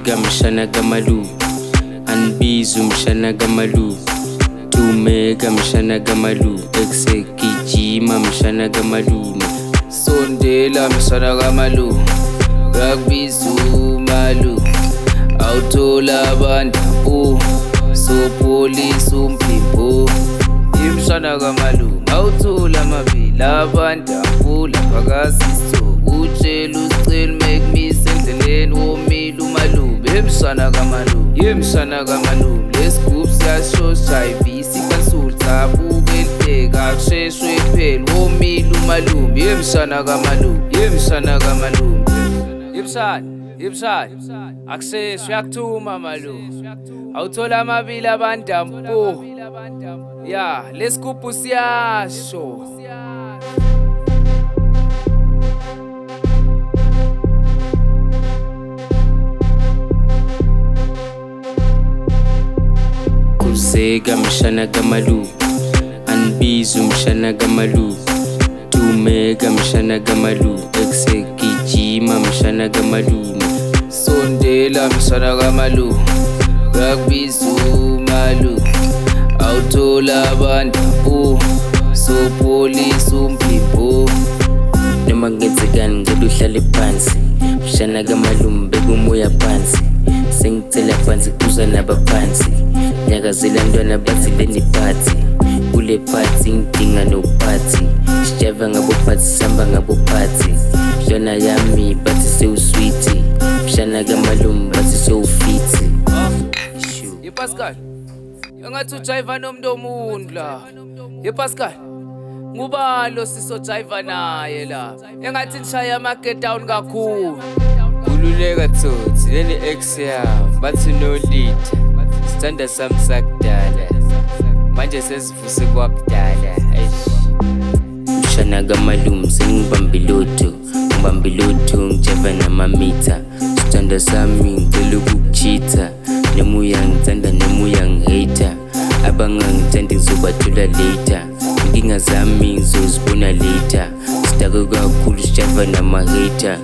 Kuseka mshana kamalu, anbizu mshana kamalu, tumeka mshana kamalu, eksekijima mshana kamalu, sondela mshana kamalu, rakbizu malu, awuthola abantu sopolisi umpimbo, imshana kamalu, awuthola amabili abantu lapakasisto, utshela ucela mekumisa endleleni womile umalube, emshana kamalu, yemshana kamalu, lesigubhu siyashosha ivisi kansulta bubeliteka akusheshwe phela womile umalube, yemshana kamalu, yemshana kamalu, yemshana akusheshwe uyakuthuma malu, awuthola amabili abandampo ya lesigubhu siyasho. Kuseka mshana kamalu, anbizu mshana kamalu, tumeka mshana kamalu, eksekijima mshana kamalu, sondela mshana kamalu, rakbizu malu, awuthola abantu sopolisi umpimbo. Noma ngenzekani ngicela uhlale phansi, mshana kamalu mbeka umoya phansi, sengicela phansi kuza nabaphansi, nyakazela ntwana bathi leni party, kule party ngidinga nophathi, sijava ngabophathi samba ngabophathi, mshana yami bathi sewusweet, mshana kamalu bathi sewufit. Ye Pascal, engathi ujiva nomuntu omuntu la. Ye Pascal, ngubani lo sisojiva naye la? Engathi nishaya ama-get down kakhulu. Kululeka Tsotsi, leni ex yami bathi no lead, sithanda sami sakudala, manje sesivuse kwakudala. Mshana kamalu sengibambe lotho, ngibambe lotho ngijava namamitha, sithanda sami ngicela ukukuchitha, nemuya ngithanda nemuya ngihate, abangangithandi ngizobathola later, inkinga zami ngizozibona later, sidake kakhulu sijava nama-hater.